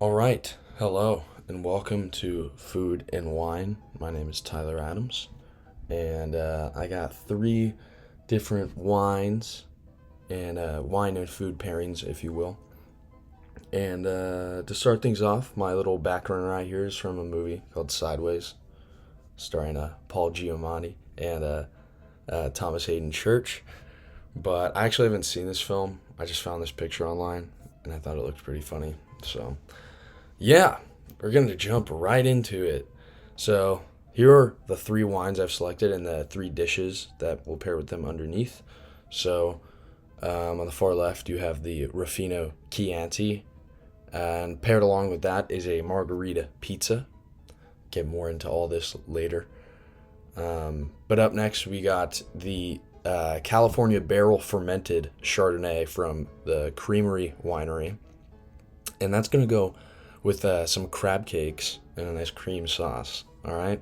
All right. Hello and welcome to Food and Wine. My name is Tyler Adams, and I got three different wines and wine and food pairings, if you will. And to start things off, my little background right here is from a movie called Sideways, starring Paul Giamatti and Thomas Hayden Church. But I actually haven't seen this film. I just found this picture online, and I thought it looked pretty funny. So yeah, we're going to jump right into it. So, here are the three wines I've selected and the three dishes that will pair with them underneath. So, on the far left, you have the Ruffino Chianti, and paired along with that is a margarita pizza. Get more into all this later. But up next, we got the California barrel fermented Chardonnay from the Creamery Winery, and that's going to go with some crab cakes and a nice cream sauce. All right.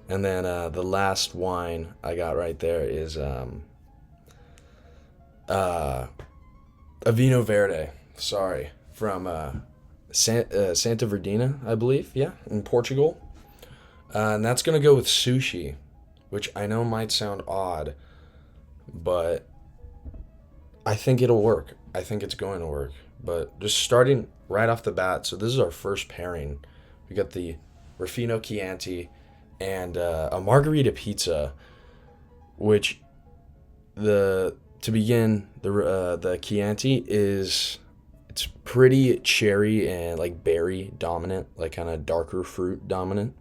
And then the last wine I got right there is uh, a Vino Verde. Sorry, from Santa Verdina, I believe. Yeah, in Portugal. And that's gonna go with sushi, which I know might sound odd, but I think it'll work. I think it's going to work. But just starting right off the bat, so this is our first pairing. We got the Rufino Chianti and a margarita pizza, which the to begin the Chianti is it's pretty cherry and like berry dominant, like kind of darker fruit dominant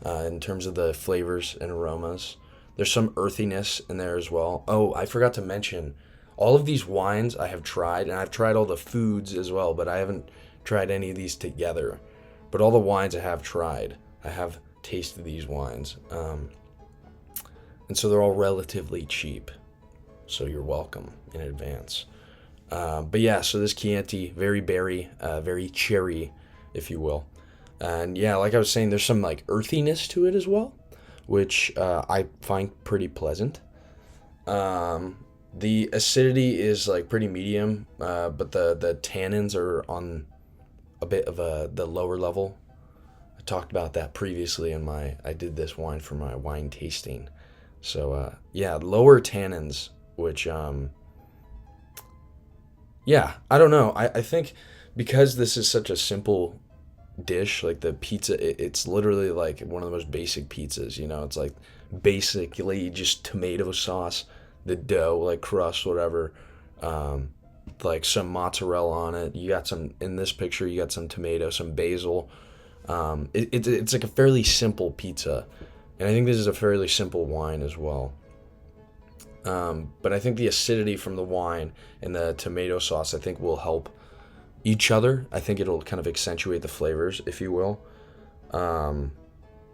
in terms of the flavors and aromas. There's some earthiness in there as well. Oh, I forgot to mention, all of these wines I have tried, and I've tried all the foods as well, but I haven't tried any of these together. But all the wines I have tried, I have tasted these wines. And so they're all relatively cheap. So you're welcome in advance. But yeah, so this Chianti, very berry, very cherry, if you will. And yeah, like I was saying, there's some like earthiness to it as well, which I find pretty pleasant. The acidity is like pretty medium, but the tannins are on a bit of the lower level. I talked about that previously in my I did this wine for my wine tasting. So yeah, lower tannins, which yeah, I don't know. I think because this is such a simple dish, like the pizza, it's literally like one of the most basic pizzas. It's like basically just tomato sauce, the dough, like crust, whatever, um, like some mozzarella on it. You got some in this picture. You got some tomato, some basil. It's like a fairly simple pizza, and I think this is a fairly simple wine as well. But I think the acidity from the wine and the tomato sauce, I think, will help each other. I think it'll kind of accentuate the flavors, if you will. Um,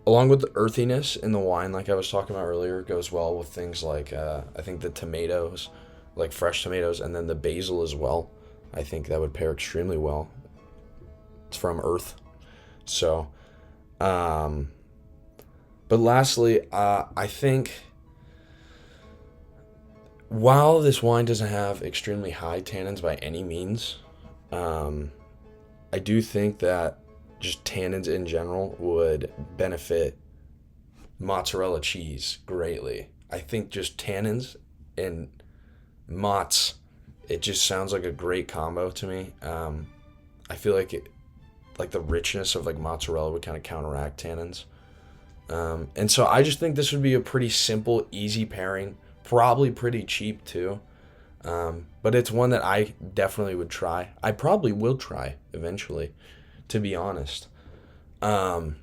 Along with the earthiness in the wine, like I was talking about earlier, goes well with things like I think the tomatoes, like fresh tomatoes, and then the basil as well. I think that would pair extremely well. It's from Earth, so. Um, but lastly, I think while this wine doesn't have extremely high tannins by any means, um, I do think that just tannins in general would benefit mozzarella cheese greatly. I think just tannins and mozz, it just sounds like a great combo to me. I feel like like the richness of like mozzarella would kind of counteract tannins. And so I just think this would be a pretty simple, easy pairing. Probably pretty cheap too. But it's one that I definitely would try. I probably will try eventually, to be honest. Um,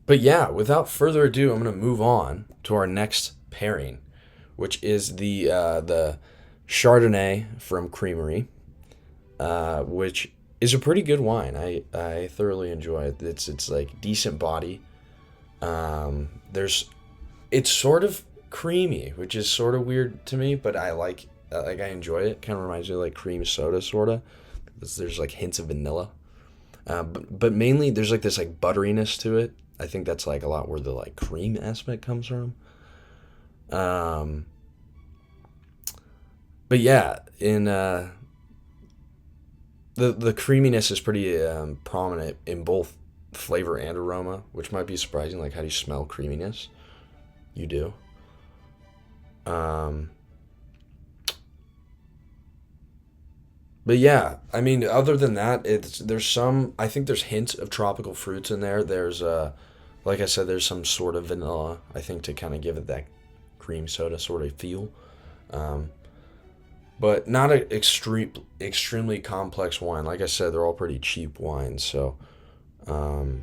but yeah, without further ado, I'm gonna move on to our next pairing, which is the Chardonnay from Creamery, which is a pretty good wine. I thoroughly enjoy it. It's like decent body. There's it's sort of creamy, which is sort of weird to me, but I enjoy it. Kind of reminds me of like cream soda, sort of. There's like hints of vanilla, but mainly there's like this like butteriness to it. I think that's like a lot where the like cream aspect comes from. Um, but yeah, in the creaminess is pretty prominent in both flavor and aroma, which might be surprising. Like, how do you smell creaminess? You do. Um, but yeah, I mean, other than that, there's some. I think there's hints of tropical fruits in there. There's like I said, there's some sort of vanilla. I think to kind of give it that cream soda sort of feel. Um, but not an extremely complex wine. Like I said, they're all pretty cheap wines. So, um,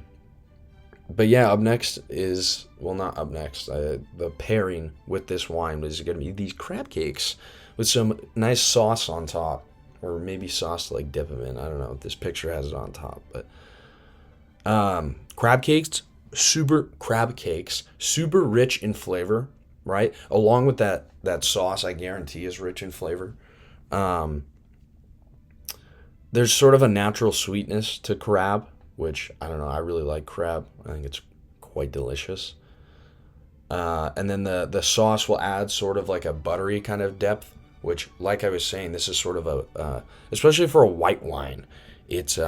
but yeah, up next is, well, not up next. The pairing with this wine is going to be these crab cakes with some nice sauce on top, or maybe sauce to like dip them in. I don't know if this picture has it on top, but crab cakes, super rich in flavor, right? Along with that sauce, I guarantee is rich in flavor. Um, there's sort of a natural sweetness to crab, which I don't know. I really like crab. I think it's quite delicious. And then the sauce will add sort of like a buttery kind of depth, which, like I was saying, this is sort of especially for a white wine, it's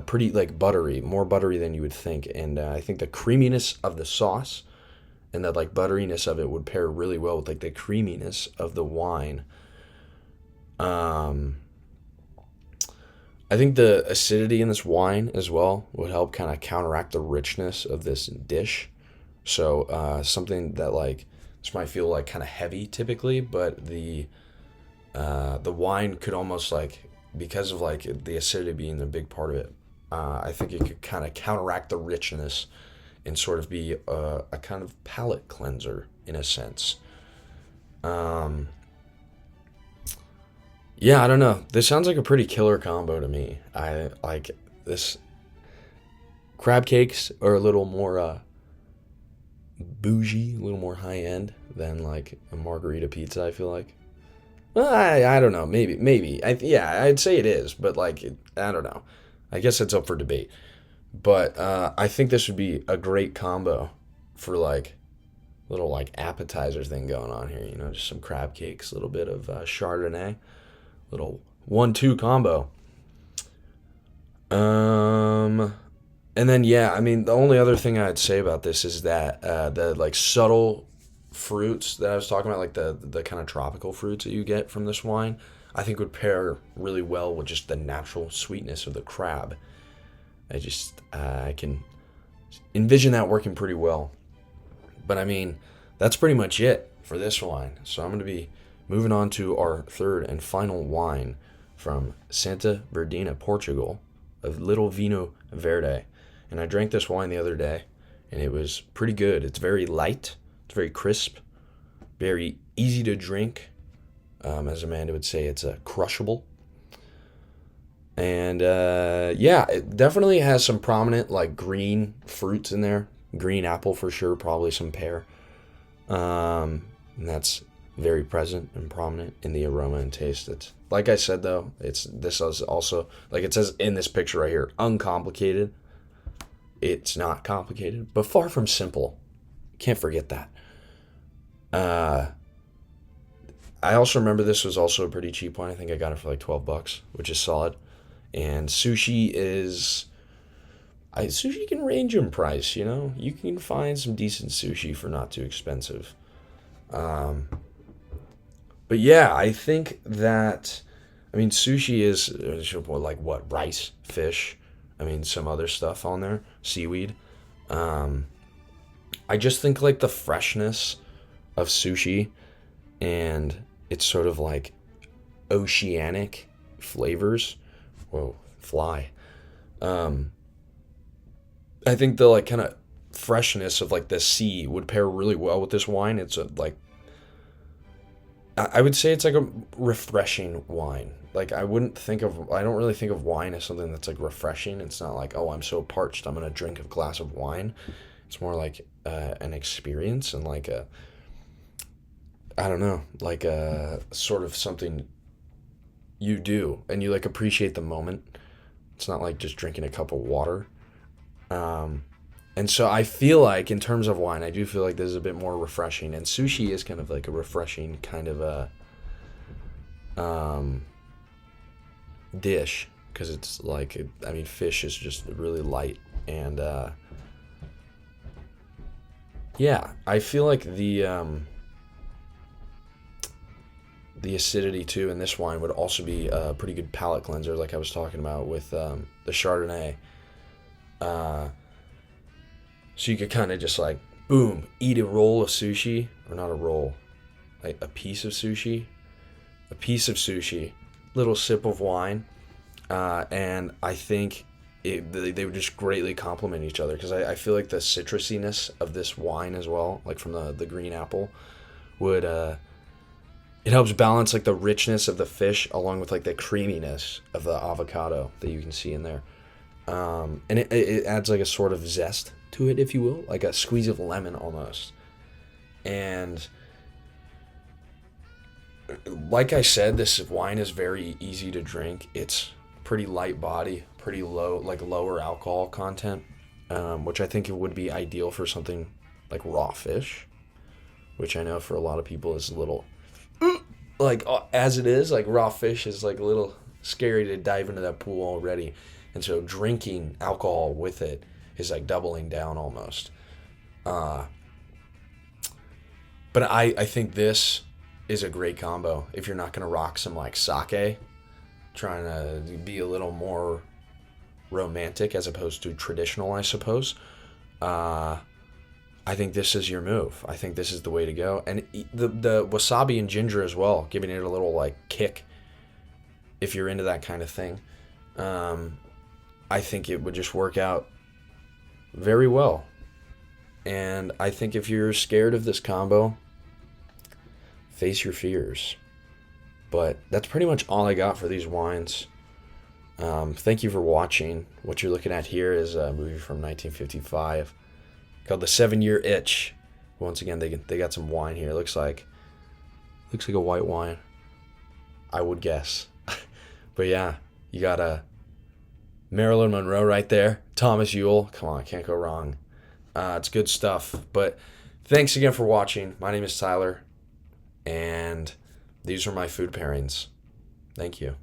pretty like buttery, more buttery than you would think. And I think the creaminess of the sauce and that like butteriness of it would pair really well with like the creaminess of the wine. Um, I think the acidity in this wine as well would help kind of counteract the richness of this dish. So something that like this might feel like kind of heavy typically, but the wine could almost like, because of like the acidity being a big part of it, I think it could kind of counteract the richness and sort of be a kind of palate cleanser in a sense. Um, yeah, I don't know. This sounds like a pretty killer combo to me. I like this. Crab cakes are a little more bougie, a little more high end than like a margarita pizza. I feel like. Well, I don't know. Maybe. Yeah, I'd say it is, but like I don't know. I guess it's up for debate. But I think this would be a great combo for like little like appetizer thing going on here. You know, just some crab cakes, a little bit of Chardonnay, little 1-2 combo. Um, and then yeah, I mean the only other thing I'd say about this is that the like subtle fruits that I was talking about, like the kind of tropical fruits that you get from this wine, I think would pair really well with just the natural sweetness of the crab. I can envision that working pretty well. But I mean, that's pretty much it for this wine. So I'm going to be moving on to our third and final wine from Santa Verdina, Portugal, of Little Vino Verde. And I drank this wine the other day, and it was pretty good. It's very light, it's very crisp, very easy to drink. As Amanda would say, it's a crushable. And yeah, it definitely has some prominent like green fruits in there. Green apple for sure, probably some pear. And that's very present and prominent in the aroma and taste. It's like I said though, this is also like it says in this picture right here, uncomplicated. It's not complicated, but far from simple. Can't forget that. Uh, I also remember this was also a pretty cheap one. I think I got it for like $12, which is solid. And sushi can range in price, you know? You can find some decent sushi for not too expensive. Um, but yeah, I think that, I mean, sushi is like what, rice, fish, I mean, some other stuff on there, seaweed. Um, I just think like the freshness of sushi and it's sort of like oceanic flavors. Whoa, fly. Um, I think the like kind of freshness of like the sea would pair really well with this wine. It's a like I would say it's like a refreshing wine. Like I don't really think of wine as something that's like refreshing. It's not like, oh, I'm so parched, I'm gonna drink a glass of wine. It's more like an experience and like I don't know, like a sort of something you do and you like appreciate the moment. It's not like just drinking a cup of water. Um, and so I feel like in terms of wine, I do feel like this is a bit more refreshing, and sushi is kind of like a refreshing kind of a dish because it's like, I mean, fish is just really light. And yeah, I feel like the acidity too in this wine would also be a pretty good palate cleanser, like I was talking about with the Chardonnay. Uh, so you could kind of just like, boom, eat a roll of sushi, or not a roll, like a piece of sushi, little sip of wine, and I think they would just greatly complement each other because I feel like the citrusiness of this wine as well, like from the green apple, would it helps balance like the richness of the fish along with like the creaminess of the avocado that you can see in there. And it adds like a sort of zest to it, if you will, like a squeeze of lemon almost. And like I said, this wine is very easy to drink. It's pretty light body, pretty low, like lower alcohol content, which I think it would be ideal for something like raw fish, which I know for a lot of people is a little, like as it is, like raw fish is like a little scary to dive into that pool already. And so drinking alcohol with it is like doubling down almost. Uh, but I think this is a great combo if you're not going to rock some like sake, trying to be a little more romantic as opposed to traditional, I suppose. Uh, I think this is your move. I think this is the way to go. And the wasabi and ginger as well, giving it a little like kick if you're into that kind of thing. I think it would just work out very well. And I think if you're scared of this combo, face your fears. But that's pretty much all I got for these wines. Thank you for watching. What you're looking at here is a movie from 1955 called The 7-Year Itch. Once again, they got some wine here. Looks like a white wine, I would guess. But yeah, you got a Marilyn Monroe right there. Thomas Ewell. Come on, can't go wrong. It's good stuff. But thanks again for watching. My name is Tyler, and these are my food pairings. Thank you.